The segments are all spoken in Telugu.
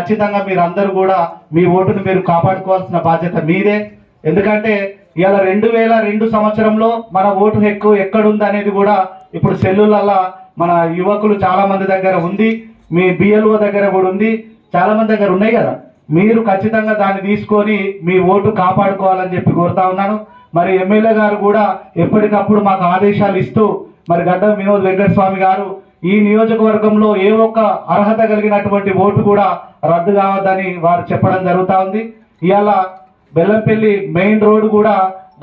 ఖచ్చితంగా మీరందరూ కూడా మీ ఓటును మీరు కాపాడుకోవాల్సిన బాధ్యత మీదే. ఎందుకంటే ఇవాళ 2002 సంవత్సరంలో మన ఓటు హక్కు ఎక్కడుంది అనేది కూడా ఇప్పుడు సెల్లులల్లా మన యువకులు చాలా మంది దగ్గర ఉంది, మీ బిఎల్ఓ దగ్గర కూడా ఉంది, చాలా మంది దగ్గర ఉన్నాయి కదా. మీరు ఖచ్చితంగా దాన్ని తీసుకొని మీ ఓటు కాపాడుకోవాలని చెప్పి కోరుతా ఉన్నాను. మరి ఎమ్మెల్యే గారు కూడా ఎప్పటికప్పుడు మాకు ఆదేశాలు ఇస్తూ మరి గడ్డం వినోద్ వెంకటస్వామి గారు ఈ నియోజకవర్గంలో ఏ ఒక్క అర్హత కలిగినటువంటి ఓటు కూడా రద్దు కావద్దని వారు చెప్పడం జరుగుతూ ఉంది. ఇవాళ బెల్లంపల్లి మెయిన్ రోడ్డు కూడా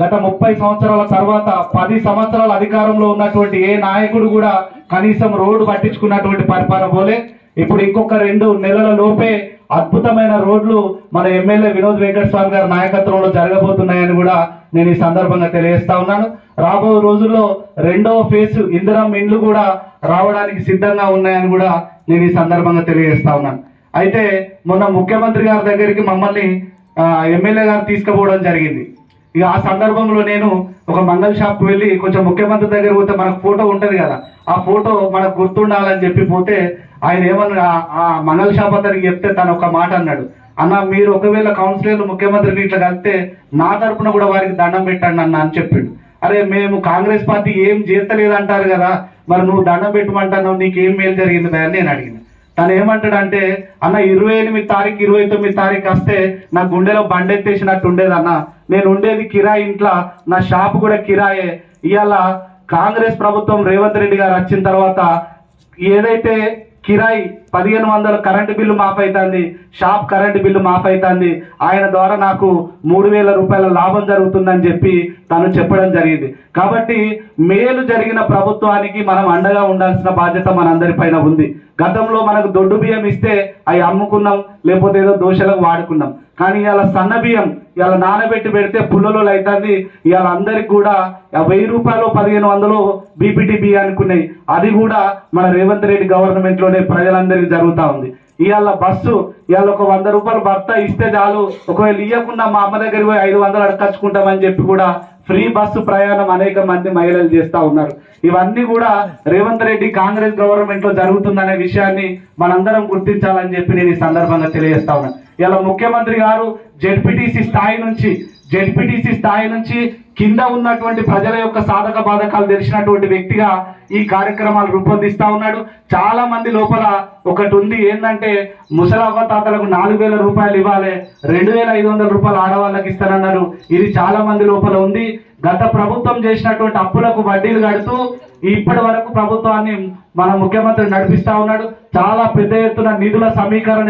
గత 30 సంవత్సరాల తర్వాత 10 సంవత్సరాల అధికారంలో ఉన్నటువంటి ఏ నాయకుడు కూడా కనీసం రోడ్డు పట్టించుకున్నటువంటి పరిపాలన పోలే. ఇప్పుడు ఇంకొక 2 నెలల లోపే అద్భుతమైన రోడ్లు మన ఎమ్మెల్యే వినోద్ వెంకటస్వామి గారి నాయకత్వంలో జరగబోతున్నాయని కూడా నేను ఈ సందర్భంగా తెలియజేస్తా ఉన్నాను. రాబో రోజుల్లో 2వ ఫేజ్ ఇందిరమ్మ ఇండ్లు కూడా రావడానికి సిద్ధంగా ఉన్నాయని కూడా నేను ఈ సందర్భంగా తెలియజేస్తా ఉన్నాను. అయితే మొన్న ముఖ్యమంత్రి గారి దగ్గరికి మమ్మల్ని ఎమ్మెల్యే గారు తీసుకుపోవడం జరిగింది. ఇక ఆ సందర్భంలో నేను ఒక మంగళ షాప్కి వెళ్ళి కొంచెం ముఖ్యమంత్రి దగ్గర పోతే మనకు ఫోటో ఉంటుంది కదా, ఆ ఫోటో మనకు గుర్తుండాలని చెప్పి పోతే ఆయన ఏమన్నా ఆ మంగళ షాప్ అతనికి చెప్తే తను ఒక మాట అన్నాడు, అన్న మీరు ఒకవేళ కౌన్సిలర్లు ముఖ్యమంత్రిని ఇట్లా కలిస్తే నా తరపున కూడా వారికి దండం పెట్టండి అన్న అని చెప్పిండు. అరే మేము కాంగ్రెస్ పార్టీ ఏం చేస్తలేదు అంటారు కదా, మరి నువ్వు దండం పెట్టమంటున్నావు, నీకేం మేలు జరిగింది అని నేను అడిగిన. తను ఏమంటాడంటే, అన్న 28 తారీఖు 29 తారీఖు వస్తే నా గుండెలో బండెత్తేసినట్టు ఉండేది అన్న, నేను ఉండేది కిరాయి ఇంట్లో, నా షాపు కూడా కిరాయే. ఇవాళ కాంగ్రెస్ ప్రభుత్వం రేవంత్ రెడ్డి గారు వచ్చిన తర్వాత ఏదైతే కిరాయి 1500 కరెంటు బిల్లు మాఫ్ అవుతుంది, షాప్ కరెంటు బిల్లు మాఫ్ అవుతుంది, ఆయన ద్వారా నాకు 3000 రూపాయల లాభం జరుగుతుందని చెప్పి తను చెప్పడం జరిగింది. కాబట్టి మేలు జరిగిన ప్రభుత్వానికి మనం అండగా ఉండాల్సిన బాధ్యత మనందరి పైన ఉంది. గతంలో మనకు దొడ్డు బియ్యం ఇస్తే అవి అమ్ముకున్నాం, లేకపోతే ఏదో దోశలకు వాడుకున్నాం. కానీ ఇవాళ సన్న బియ్యం ఇవాళ నానబెట్టి పెడితే పుల్లలో అవుతుంది. ఇవాళ అందరికి కూడా 1000 రూపాయలు 1500 బీపీటీ బియ్యానికి ఉన్నాయి. అది కూడా మన రేవంత్ రెడ్డి గవర్నమెంట్ లోనే ప్రజలందరికీ జరుగుతూ ఉంది. ఇవాళ బస్సు ఇవాళ ఒక 100 రూపాయలు భర్త ఇస్తే చాలు, ఒకవేళ ఇవ్వకుండా మా అమ్మ దగ్గరికి పోయి 500 అడకచ్చుకుంటామని చెప్పి కూడా ఫ్రీ బస్సు ప్రయాణం అనేక మంది మహిళలు చేస్తూ ఉన్నారు. ఇవన్నీ కూడా రేవంత్ రెడ్డి కాంగ్రెస్ గవర్నమెంట్ లో జరుగుతుందనే విషయాన్ని మనందరం గుర్తించాలని చెప్పి నేను ఈ సందర్భంగా తెలియజేస్తా ఉన్నాను. ఇలా ముఖ్యమంత్రి గారు జెడ్పీటీసీ స్థాయి నుంచి కింద ఉన్నటువంటి ప్రజల యొక్క సాధక బాధకాలు తెలిసినటువంటి వ్యక్తిగా ఈ కార్యక్రమాలు రూపొందిస్తా ఉన్నాడు. చాలా మంది లోపల ఒకటి ఉంది, ఏంటంటే ముసలవ్వ తాతలకు 4000 రూపాయలు ఇవ్వాలి, 2500 రూపాయలు ఆడవాళ్ళకి ఇస్తానన్నారు. ఇది చాలా మంది లోపల ఉంది. గత ప్రభుత్వం చేసినటువంటి అప్పులకు వడ్డీలు కడుతూ ఇప్పటి వరకు ప్రభుత్వాన్ని మన ముఖ్యమంత్రి నడిపిస్తా ఉన్నాడు. చాలా పెద్ద ఎత్తున నిధుల సమీకరణ